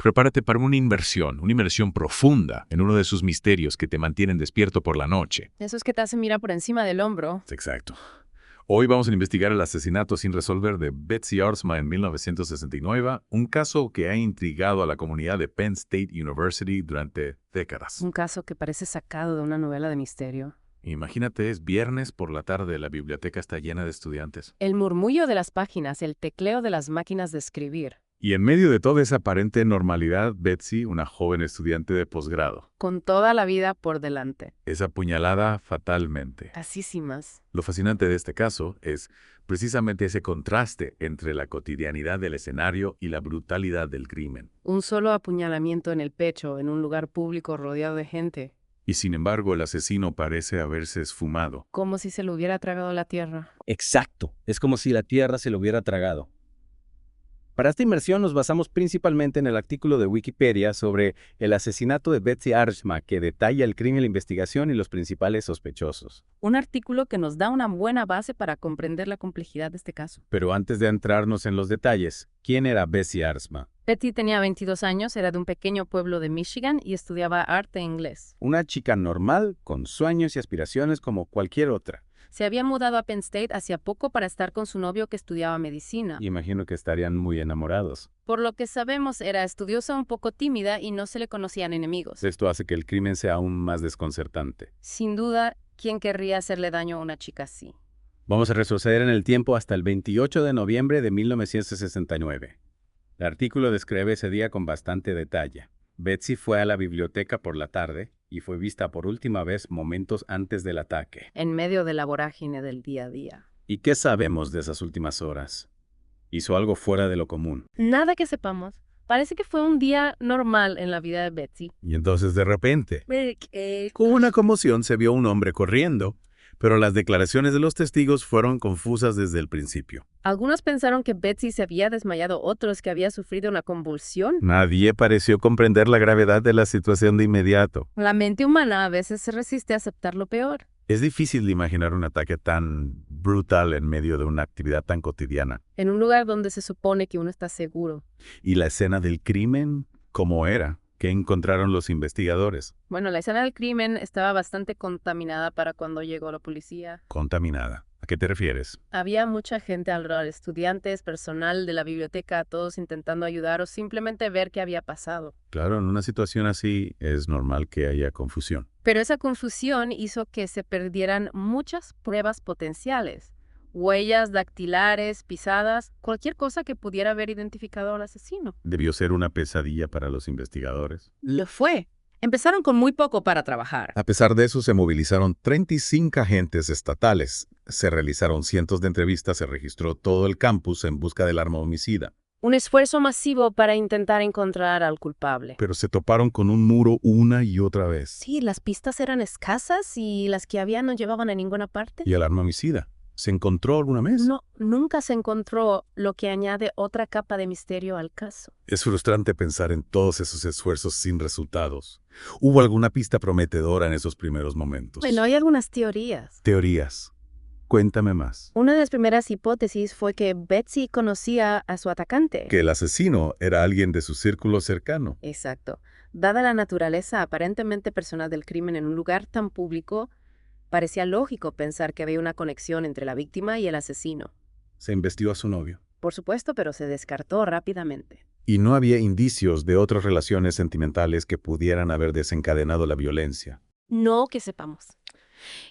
Prepárate para una inmersión profunda en uno de sus misterios que te mantienen despierto por la noche. Eso es que te hace mirar por encima del hombro. Exacto. Hoy vamos a investigar el asesinato sin resolver de Betsy Arzma en 1969, un caso que ha intrigado a la comunidad de Penn State University durante décadas. Un caso que parece sacado de una novela de misterio. Imagínate, es viernes por la tarde, la biblioteca está llena de estudiantes. El murmullo de las páginas, el tecleo de las máquinas de escribir. Y en medio de toda esa aparente normalidad, Betsy, una joven estudiante de posgrado, Con toda la vida por delante. es apuñalada fatalmente. Así sin más. Lo fascinante de este caso es precisamente ese contraste entre la cotidianidad del escenario y la brutalidad del crimen. Un solo apuñalamiento en el pecho, en un lugar público rodeado de gente. Y sin embargo, el asesino parece haberse esfumado. Como si se lo hubiera tragado la tierra. Exacto, es como si la Tierra se lo hubiera tragado. Para esta inmersión nos basamos principalmente en el artículo de Wikipedia sobre el asesinato de Betsy Arzma, que detalla el crimen, la investigación y los principales sospechosos. Un artículo que nos da una buena base para comprender la complejidad de este caso. Pero antes de adentrarnos en los detalles, ¿quién era Betsy Arzma? Betsy tenía 22 años, era de un pequeño pueblo de Michigan y estudiaba arte e inglés. Una chica normal, con sueños y aspiraciones como cualquier otra. Se había mudado a Penn State hacía poco para estar con su novio que estudiaba medicina. Imagino que estarían muy enamorados. Por lo que sabemos, era estudiosa, un poco tímida y no se le conocían enemigos. Esto hace que el crimen sea aún más desconcertante. Sin duda, ¿quién querría hacerle daño a una chica así? Vamos a retroceder en el tiempo hasta el 28 de noviembre de 1969. El artículo describe ese día con bastante detalle. Betsy fue a la biblioteca por la tarde y fue vista por última vez momentos antes del ataque. En medio de la vorágine del día a día. ¿Y qué sabemos de esas últimas horas? Hizo algo fuera de lo común. Nada que sepamos. Parece que fue un día normal en la vida de Betsy. Y entonces de repente, con una conmoción se vio un hombre corriendo, pero las declaraciones de los testigos fueron confusas desde el principio. Algunos pensaron que Betsy se había desmayado, otros que había sufrido una convulsión. Nadie pareció comprender la gravedad de la situación de inmediato. La mente humana a veces se resiste a aceptar lo peor. Es difícil de imaginar un ataque tan brutal en medio de una actividad tan cotidiana. En un lugar donde se supone que uno está seguro. ¿Y la escena del crimen cómo era? ¿Qué encontraron los investigadores? Bueno, la escena del crimen estaba bastante contaminada para cuando llegó la policía. Contaminada. ¿A qué te refieres? Había mucha gente alrededor, estudiantes, personal de la biblioteca, todos intentando ayudar o simplemente ver qué había pasado. Claro, en una situación así es normal que haya confusión. Pero esa confusión hizo que se perdieran muchas pruebas potenciales. Huellas dactilares, pisadas, cualquier cosa que pudiera haber identificado al asesino. Debió ser una pesadilla para los investigadores. Lo fue. Empezaron con muy poco para trabajar. A pesar de eso, se movilizaron 35 agentes estatales. Se realizaron cientos de entrevistas, se registró todo el campus en busca del arma homicida. Un esfuerzo masivo para intentar encontrar al culpable. Pero se toparon con un muro una y otra vez. Sí, las pistas eran escasas y las que había no llevaban a ninguna parte. ¿Y el arma homicida? ¿Se encontró alguna vez? No, nunca se encontró, lo que añade otra capa de misterio al caso. Es frustrante pensar en todos esos esfuerzos sin resultados. ¿Hubo alguna pista prometedora en esos primeros momentos? Bueno, hay algunas teorías. Teorías. Cuéntame más. Una de las primeras hipótesis fue que Betsy conocía a su atacante. Que el asesino era alguien de su círculo cercano. Exacto. Dada la naturaleza aparentemente personal del crimen en un lugar tan público, parecía lógico pensar que había una conexión entre la víctima y el asesino. Se investigó a su novio. Por supuesto, pero se descartó rápidamente. Y no había indicios de otras relaciones sentimentales que pudieran haber desencadenado la violencia. No que sepamos.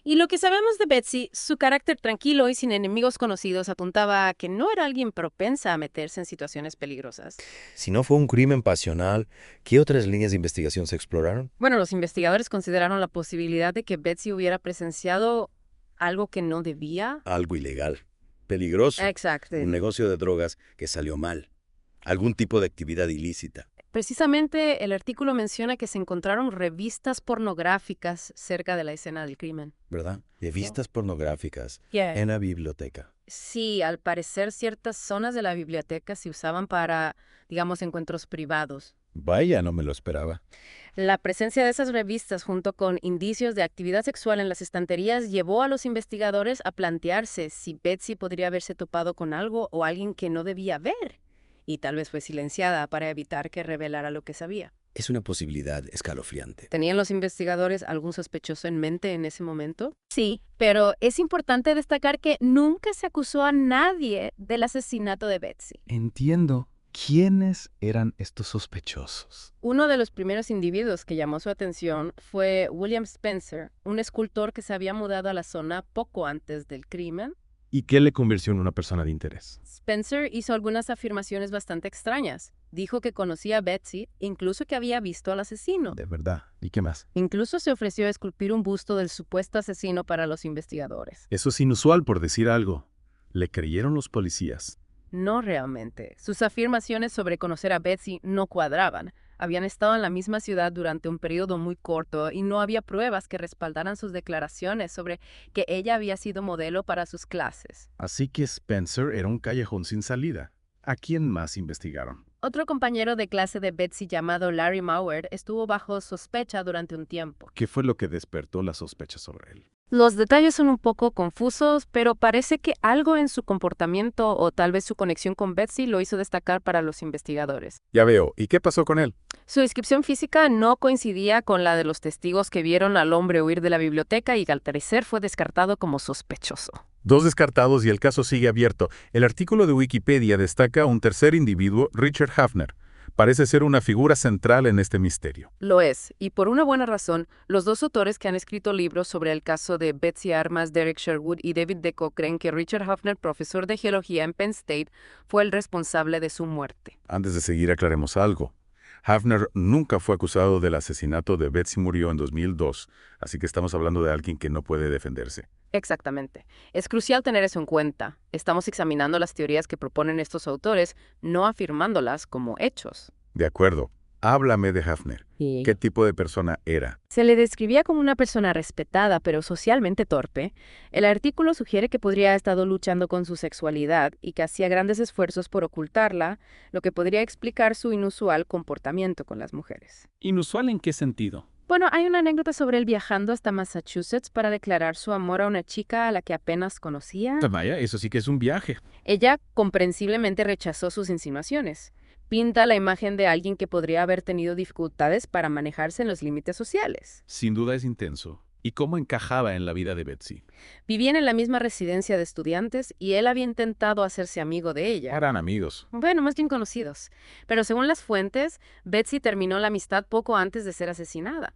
Y lo que sabemos de Betsy, su carácter tranquilo y sin enemigos conocidos apuntaba a que no era alguien propensa a meterse en situaciones peligrosas. Si no fue un crimen pasional, ¿qué otras líneas de investigación se exploraron? Bueno, los investigadores consideraron la posibilidad de que Betsy hubiera presenciado algo que no debía. Algo ilegal, peligroso, Exacto. un negocio de drogas que salió mal, algún tipo de actividad ilícita. Precisamente el artículo menciona que se encontraron revistas pornográficas cerca de la escena del crimen. ¿Verdad? Revistas pornográficas Yeah. en la biblioteca. Sí, al parecer ciertas zonas de la biblioteca se usaban para, digamos, encuentros privados. Vaya, no me lo esperaba. La presencia de esas revistas junto con indicios de actividad sexual en las estanterías llevó a los investigadores a plantearse si Betsy podría haberse topado con algo o alguien que no debía ver. y tal vez fue silenciada para evitar que revelara lo que sabía. Es una posibilidad escalofriante. ¿Tenían los investigadores algún sospechoso en mente en ese momento? Sí, pero es importante destacar que nunca se acusó a nadie del asesinato de Betsy. Entiendo. ¿Quiénes eran estos sospechosos? Uno de los primeros individuos que llamó su atención fue William Spencer, un escultor que se había mudado a la zona poco antes del crimen. ¿Y qué le convirtió en una persona de interés? Spencer hizo algunas afirmaciones bastante extrañas. Dijo que conocía a Betsy, incluso que había visto al asesino. De verdad. ¿Y qué más? Incluso se ofreció a esculpir un busto del supuesto asesino para los investigadores. Eso es inusual, por decir algo. ¿Le creyeron los policías? No realmente. Sus afirmaciones sobre conocer a Betsy no cuadraban. Habían estado en la misma ciudad durante un periodo muy corto y no había pruebas que respaldaran sus declaraciones sobre que ella había sido modelo para sus clases. Así que Spencer era un callejón sin salida. ¿A quién más investigaron? Otro compañero de clase de Betsy llamado Larry Mauer estuvo bajo sospecha durante un tiempo. ¿Qué fue lo que despertó la sospecha sobre él? Los detalles son un poco confusos, pero parece que algo en su comportamiento o tal vez su conexión con Betsy lo hizo destacar para los investigadores. Ya veo. ¿Y qué pasó con él? Su descripción física no coincidía con la de los testigos que vieron al hombre huir de la biblioteca y al parecer fue descartado como sospechoso. 2 descartados y el caso sigue abierto. El artículo de Wikipedia destaca un tercer individuo, Richard Hafner. Parece ser una figura central en este misterio. Lo es, y por una buena razón. Los dos autores que han escrito libros sobre el caso de Betsy Armas, Derek Sherwood y David Deco, creen que Richard Hafner, profesor de geología en Penn State, fue el responsable de su muerte. Antes de seguir, aclaremos algo. Hafner nunca fue acusado del asesinato de Betsy, murió en 2002, así que estamos hablando de alguien que no puede defenderse. Exactamente. Es crucial tener eso en cuenta. Estamos examinando las teorías que proponen estos autores, no afirmándolas como hechos. De acuerdo. Háblame de Hafner. ¿Qué tipo de persona era? Se le describía como una persona respetada, pero socialmente torpe. El artículo sugiere que podría haber estado luchando con su sexualidad y que hacía grandes esfuerzos por ocultarla, lo que podría explicar su inusual comportamiento con las mujeres. ¿Inusual en qué sentido? Bueno, hay una anécdota sobre él viajando hasta Massachusetts para declarar su amor a una chica a la que apenas conocía. Vaya, eso sí que es un viaje. Ella comprensiblemente rechazó sus insinuaciones. Pinta la imagen de alguien que podría haber tenido dificultades para manejarse en los límites sociales. Sin duda es intenso. ¿Y cómo encajaba en la vida de Betsy? Vivían en la misma residencia de estudiantes y él había intentado hacerse amigo de ella. Eran amigos. Bueno, más bien conocidos. Pero según las fuentes, Betsy terminó la amistad poco antes de ser asesinada.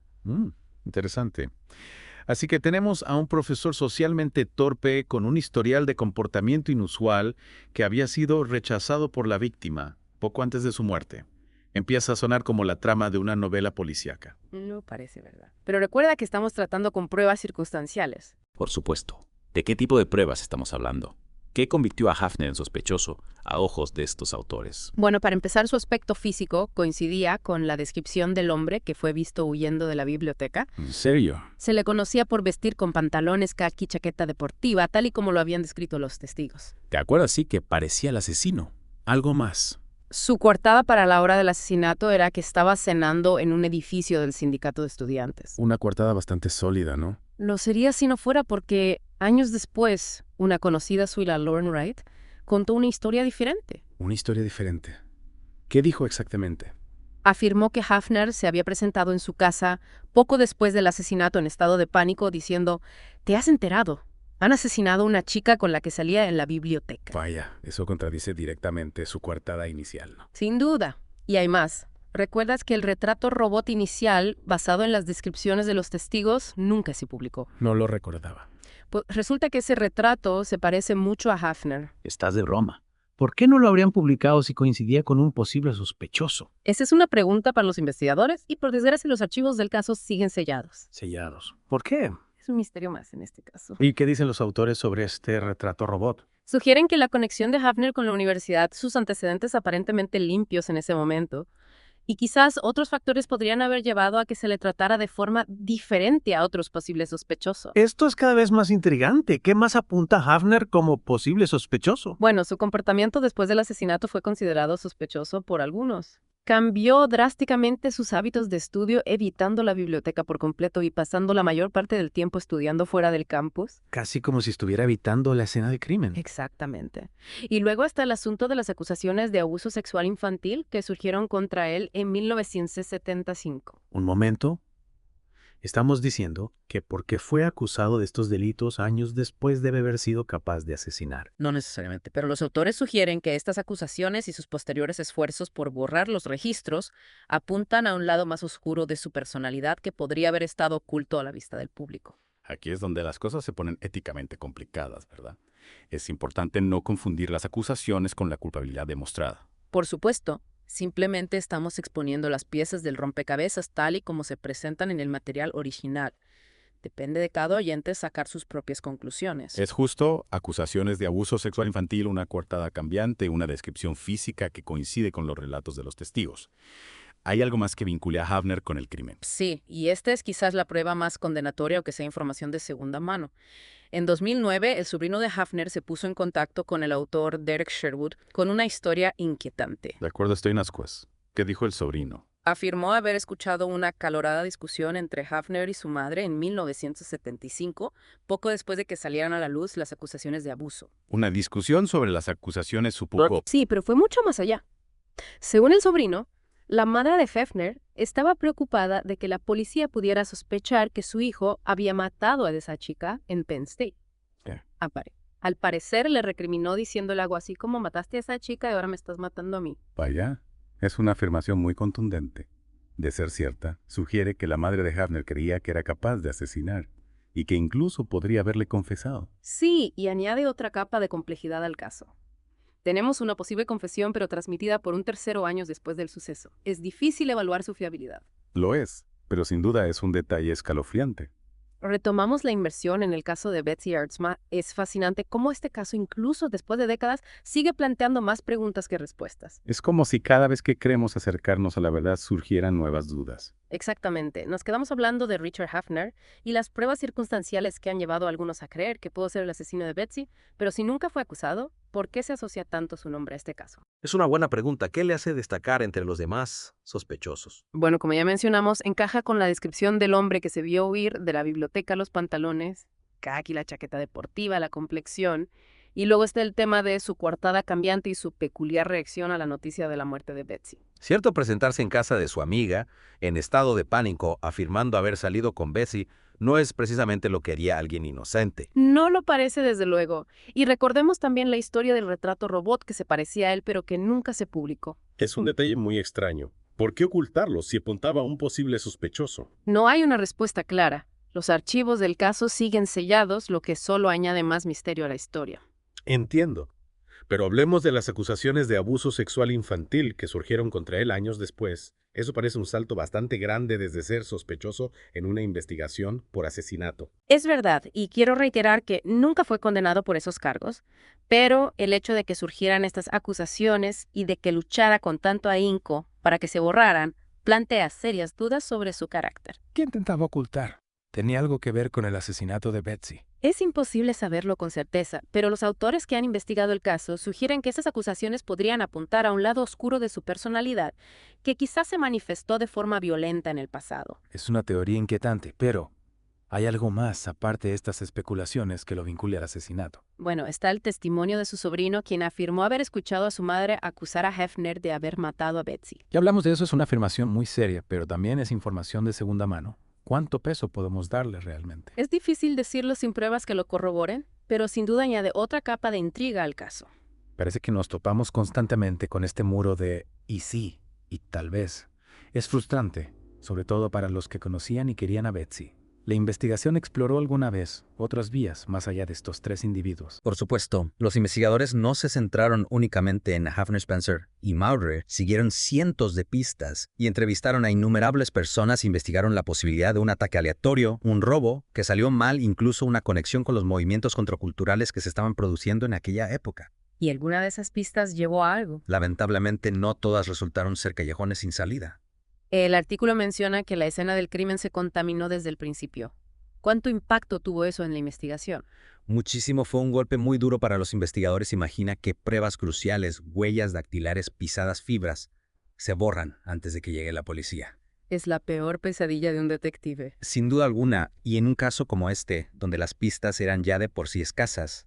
Interesante. Así que tenemos a un profesor socialmente torpe con un historial de comportamiento inusual que había sido rechazado por la víctima poco antes de su muerte. Empieza a sonar como la trama de una novela policíaca. No parece verdad. Pero recuerda que estamos tratando con pruebas circunstanciales. Por supuesto. ¿De qué tipo de pruebas estamos hablando? ¿Qué convirtió a Hafner en sospechoso a ojos de estos autores? Bueno, para empezar, su aspecto físico coincidía con la descripción del hombre que fue visto huyendo de la biblioteca. ¿En serio? Se le conocía por vestir con pantalones, caqui, chaqueta deportiva, tal y como lo habían descrito los testigos. ¿Te acuerdas? Sí, que parecía el asesino. Algo más. Su coartada para la hora del asesinato era que estaba cenando en un edificio del sindicato de estudiantes. Una coartada bastante sólida, ¿no? Lo sería si no fuera porque, años después, una conocida suya, Lauren Wright, contó una historia diferente. Una historia diferente. ¿Qué dijo exactamente? Afirmó que Hafner se había presentado en su casa poco después del asesinato en estado de pánico diciendo: «¿Te has enterado? Han asesinado a una chica con la que salía en la biblioteca». Vaya, eso contradice directamente su coartada inicial, ¿no? Sin duda. Y hay más. ¿Recuerdas que el retrato robot inicial, basado en las descripciones de los testigos, nunca se publicó? No lo recordaba. Pues resulta que ese retrato se parece mucho a Hafner. Estás de broma. ¿Por qué no lo habrían publicado si coincidía con un posible sospechoso? Esa es una pregunta para los investigadores y por desgracia los archivos del caso siguen sellados. Sellados. ¿Por qué? Es un misterio más en este caso. ¿Y qué dicen los autores sobre este retrato robot? Sugieren que la conexión de Hafner con la universidad, sus antecedentes aparentemente limpios en ese momento, y quizás otros factores podrían haber llevado a que se le tratara de forma diferente a otros posibles sospechosos. Esto es cada vez más intrigante. ¿Qué más apunta Hafner como posible sospechoso? Bueno, su comportamiento después del asesinato fue considerado sospechoso por algunos. cambió drásticamente sus hábitos de estudio, evitando la biblioteca por completo y pasando la mayor parte del tiempo estudiando fuera del campus. Casi como si estuviera evitando la escena de crimen. Exactamente. Y luego está el asunto de las acusaciones de abuso sexual infantil que surgieron contra él en 1975. Un momento. Estamos diciendo que porque fue acusado de estos delitos años después debe haber sido capaz de asesinar. No necesariamente, pero los autores sugieren que estas acusaciones y sus posteriores esfuerzos por borrar los registros apuntan a un lado más oscuro de su personalidad que podría haber estado oculto a la vista del público. Aquí es donde las cosas se ponen éticamente complicadas, ¿verdad? Es importante no confundir las acusaciones con la culpabilidad demostrada. Por supuesto, simplemente estamos exponiendo las piezas del rompecabezas tal y como se presentan en el material original. Depende de cada oyente sacar sus propias conclusiones. Es justo, acusaciones de abuso sexual infantil, una coartada cambiante, una descripción física que coincide con los relatos de los testigos. Hay algo más que vincule a Hafner con el crimen. Sí, y esta es quizás la prueba más condenatoria o que sea información de segunda mano. En 2009, el sobrino de Hafner se puso en contacto con el autor Derek Sherwood con una historia inquietante. De acuerdo, estoy en ascuas. ¿Qué dijo el sobrino? Afirmó haber escuchado una acalorada discusión entre Hafner y su madre en 1975, poco después de que salieran a la luz las acusaciones de abuso. Una discusión sobre las acusaciones supuso. Sí, pero fue mucho más allá. Según el sobrino, la madre de Hafner estaba preocupada de que la policía pudiera sospechar que su hijo había matado a esa chica en Penn State. ¿Qué? Al parecer le recriminó diciéndole algo así como mataste a esa chica y ahora me estás matando a mí. Vaya, es una afirmación muy contundente. De ser cierta, sugiere que la madre de Hafner creía que era capaz de asesinar y que incluso podría haberle confesado. Sí, y añade otra capa de complejidad al caso. Tenemos una posible confesión, pero transmitida por un tercero años después del suceso. Es difícil evaluar su fiabilidad. Lo es, pero sin duda es un detalle escalofriante. Retomamos la inversión en el caso de Betsy Ertzma. Es fascinante cómo este caso, incluso después de décadas, sigue planteando más preguntas que respuestas. Es como si cada vez que queremos acercarnos a la verdad surgieran nuevas dudas. Exactamente. Nos quedamos hablando de Richard Hafner y las pruebas circunstanciales que han llevado a algunos a creer que pudo ser el asesino de Betsy, pero si nunca fue acusado, ¿por qué se asocia tanto su nombre a este caso? Es una buena pregunta. ¿Qué le hace destacar entre los demás sospechosos? Bueno, como ya mencionamos, encaja con la descripción del hombre que se vio huir de la biblioteca, los pantalones, khaki, la chaqueta deportiva, la complexión, y luego está el tema de su coartada cambiante y su peculiar reacción a la noticia de la muerte de Betsy. Cierto, presentarse en casa de su amiga, en estado de pánico, afirmando haber salido con Betsy, no es precisamente lo que haría alguien inocente. No lo parece desde luego. Y recordemos también la historia del retrato robot que se parecía a él pero que nunca se publicó. Es un detalle muy extraño. ¿Por qué ocultarlo si apuntaba a un posible sospechoso? No hay una respuesta clara. Los archivos del caso siguen sellados, lo que solo añade más misterio a la historia. Entiendo. Pero hablemos de las acusaciones de abuso sexual infantil que surgieron contra él años después. Eso parece un salto bastante grande desde ser sospechoso en una investigación por asesinato. Es verdad, y quiero reiterar que nunca fue condenado por esos cargos, pero el hecho de que surgieran estas acusaciones y de que luchara con tanto ahínco para que se borraran, plantea serias dudas sobre su carácter. ¿Qué intentaba ocultar? ¿Tenía algo que ver con el asesinato de Betsy? Es imposible saberlo con certeza, pero los autores que han investigado el caso sugieren que esas acusaciones podrían apuntar a un lado oscuro de su personalidad, que quizás se manifestó de forma violenta en el pasado. Es una teoría inquietante, pero ¿hay algo más aparte de estas especulaciones que lo vincule al asesinato? Bueno, está el testimonio de su sobrino, quien afirmó haber escuchado a su madre acusar a Hafner de haber matado a Betsy. Ya hablamos de eso, es una afirmación muy seria, pero también es información de segunda mano. ¿Cuánto peso podemos darle realmente? Es difícil decirlo sin pruebas que lo corroboren, pero sin duda añade otra capa de intriga al caso. Parece que nos topamos constantemente con este muro de y sí, y tal vez. Es frustrante, sobre todo para los que conocían y querían a Betsy. La investigación exploró alguna vez otras vías más allá de estos tres individuos. Por supuesto, los investigadores no se centraron únicamente en Hafner Spencer y Maurer, siguieron cientos de pistas y entrevistaron a innumerables personas e investigaron la posibilidad de un ataque aleatorio, un robo, que salió mal, incluso una conexión con los movimientos contraculturales que se estaban produciendo en aquella época. ¿Y alguna de esas pistas llevó a algo? Lamentablemente, no todas resultaron ser callejones sin salida. El artículo menciona que la escena del crimen se contaminó desde el principio. ¿Cuánto impacto tuvo eso en la investigación? Muchísimo, fue un golpe muy duro para los investigadores. Imagina que pruebas cruciales, huellas dactilares, pisadas, fibras, se borran antes de que llegue la policía. Es la peor pesadilla de un detective. Sin duda alguna, y en un caso como este, donde las pistas eran ya de por sí escasas,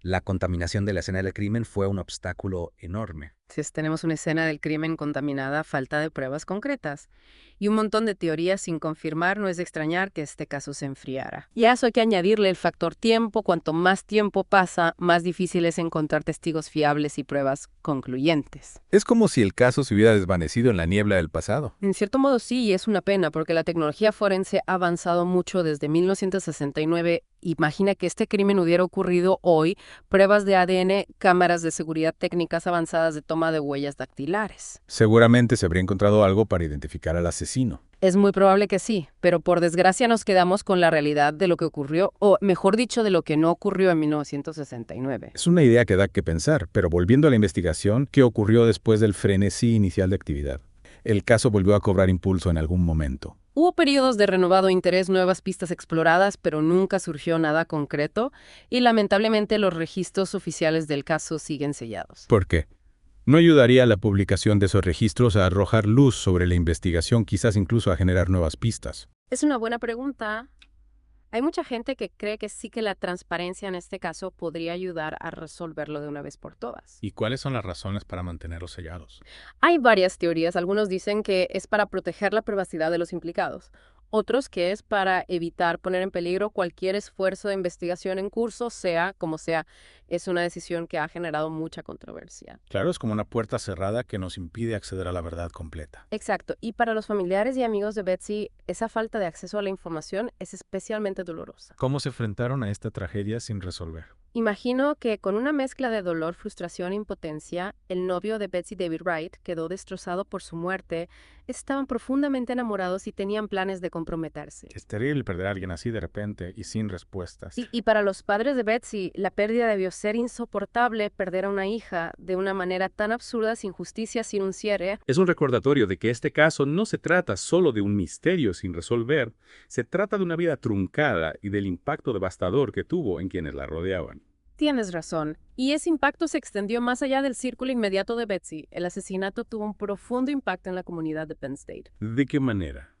la contaminación de la escena del crimen fue un obstáculo enorme. Si tenemos una escena del crimen contaminada, falta de pruebas concretas y un montón de teorías sin confirmar, no es de extrañar que este caso se enfriara. Y a eso hay que añadirle el factor tiempo. Cuanto más tiempo pasa, más difícil es encontrar testigos fiables y pruebas concluyentes. Es como si el caso se hubiera desvanecido en la niebla del pasado. En cierto modo sí, y es una pena porque la tecnología forense ha avanzado mucho desde 1969. Imagina que este crimen hubiera ocurrido hoy, pruebas de ADN, cámaras de seguridad, técnicas avanzadas de toma de huellas dactilares. Seguramente se habría encontrado algo para identificar al asesino. Es muy probable que sí, pero por desgracia nos quedamos con la realidad de lo que ocurrió, o mejor dicho, de lo que no ocurrió en 1969. Es una idea que da que pensar, pero volviendo a la investigación, ¿qué ocurrió después del frenesí inicial de actividad? El caso volvió a cobrar impulso en algún momento. Hubo periodos de renovado interés, nuevas pistas exploradas, pero nunca surgió nada concreto, y lamentablemente los registros oficiales del caso siguen sellados. ¿Por qué? ¿No ayudaría la publicación de esos registros a arrojar luz sobre la investigación, quizás incluso a generar nuevas pistas? Es una buena pregunta. Hay mucha gente que cree que sí que la transparencia en este caso podría ayudar a resolverlo de una vez por todas. ¿Y cuáles son las razones para mantenerlos sellados? Hay varias teorías. Algunos dicen que es para proteger la privacidad de los implicados. Otros que es para evitar poner en peligro cualquier esfuerzo de investigación en curso, sea como sea. Es una decisión que ha generado mucha controversia. Claro, es como una puerta cerrada que nos impide acceder a la verdad completa. Exacto. Y para los familiares y amigos de Betsy, esa falta de acceso a la información es especialmente dolorosa. ¿Cómo se enfrentaron a esta tragedia sin resolver? Imagino que con una mezcla de dolor, frustración e impotencia, el novio de Betsy, David Wright, quedó destrozado por su muerte. Estaban profundamente enamorados y tenían planes de comprometerse. Es terrible perder a alguien así de repente y sin respuestas. Y para los padres de Betsy, la pérdida debió ser insoportable. Perder a una hija de una manera tan absurda, sin justicia, sin un cierre. Es un recordatorio de que este caso no se trata solo de un misterio sin resolver, se trata de una vida truncada y del impacto devastador que tuvo en quienes la rodeaban. Tienes razón. Y ese impacto se extendió más allá del círculo inmediato de Betsy. El asesinato tuvo un profundo impacto en la comunidad de Penn State. ¿De qué manera?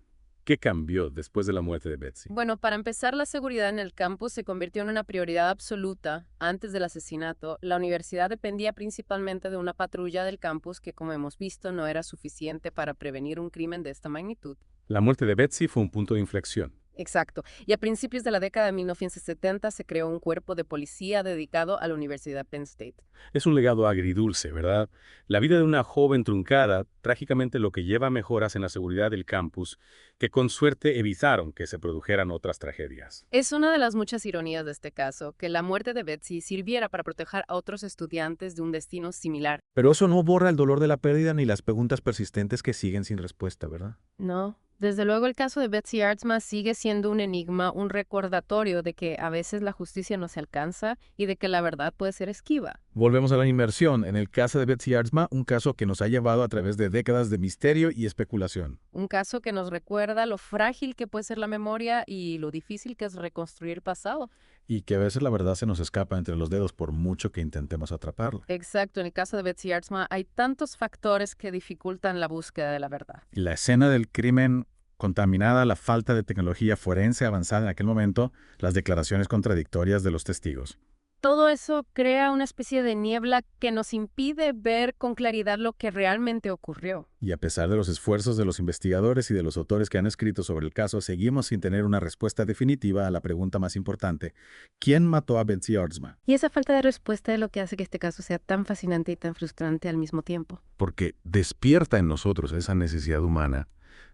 ¿Qué cambió después de la muerte de Betsy? Bueno, para empezar, la seguridad en el campus se convirtió en una prioridad absoluta. Antes del asesinato, la universidad dependía principalmente de una patrulla del campus que, como hemos visto, no era suficiente para prevenir un crimen de esta magnitud. La muerte de Betsy fue un punto de inflexión. Exacto. Y a principios de la década de 1970 se creó un cuerpo de policía dedicado a la Universidad Penn State. Es un legado agridulce, ¿verdad? La vida de una joven truncada, trágicamente lo que lleva a mejoras en la seguridad del campus, que con suerte evitaron que se produjeran otras tragedias. Es una de las muchas ironías de este caso, que la muerte de Betsy sirviera para proteger a otros estudiantes de un destino similar. Pero eso no borra el dolor de la pérdida ni las preguntas persistentes que siguen sin respuesta, ¿verdad? No. Desde luego el caso de Betsy Aardsma sigue siendo un enigma, un recordatorio de que a veces la justicia no se alcanza y de que la verdad puede ser esquiva. Volvemos a la inmersión. En el caso de Betsy Aardsma, un caso que nos ha llevado a través de décadas de misterio y especulación. Un caso que nos recuerda lo frágil que puede ser la memoria y lo difícil que es reconstruir el pasado. Y que a veces la verdad se nos escapa entre los dedos por mucho que intentemos atraparla. Exacto. En el caso de Betsy Aardsma hay tantos factores que dificultan la búsqueda de la verdad. Y la escena del crimen contaminada, la falta de tecnología forense avanzada en aquel momento, las declaraciones contradictorias de los testigos. Todo eso crea una especie de niebla que nos impide ver con claridad lo que realmente ocurrió. Y a pesar de los esfuerzos de los investigadores y de los autores que han escrito sobre el caso, seguimos sin tener una respuesta definitiva a la pregunta más importante: ¿quién mató a Betsy Aardsma? Y esa falta de respuesta es lo que hace que este caso sea tan fascinante y tan frustrante al mismo tiempo. Porque despierta en nosotros esa necesidad humana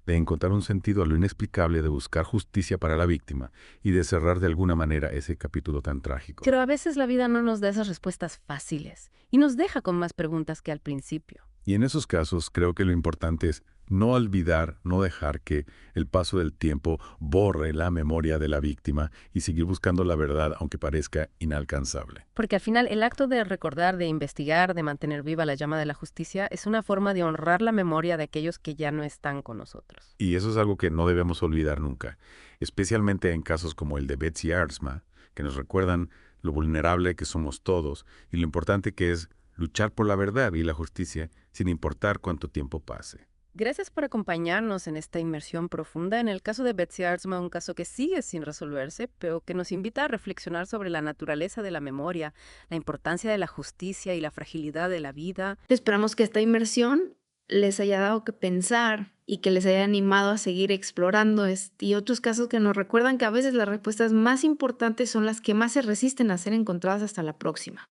de encontrar un sentido a lo inexplicable, de buscar justicia para la víctima y de cerrar de alguna manera ese capítulo tan trágico. Pero a veces la vida no nos da esas respuestas fáciles y nos deja con más preguntas que al principio. Y en esos casos creo que lo importante es no olvidar, no dejar que el paso del tiempo borre la memoria de la víctima y seguir buscando la verdad aunque parezca inalcanzable. Porque al final el acto de recordar, de investigar, de mantener viva la llama de la justicia es una forma de honrar la memoria de aquellos que ya no están con nosotros. Y eso es algo que no debemos olvidar nunca, especialmente en casos como el de Betsy Aardsma, que nos recuerdan lo vulnerable que somos todos y lo importante que es luchar por la verdad y la justicia sin importar cuánto tiempo pase. Gracias por acompañarnos en esta inmersión profunda en el caso de Betsy Artsma, un caso que sigue sin resolverse, pero que nos invita a reflexionar sobre la naturaleza de la memoria, la importancia de la justicia y la fragilidad de la vida. Esperamos que esta inmersión les haya dado que pensar y que les haya animado a seguir explorando y otros casos que nos recuerdan que a veces las respuestas más importantes son las que más se resisten a ser encontradas. Hasta la próxima.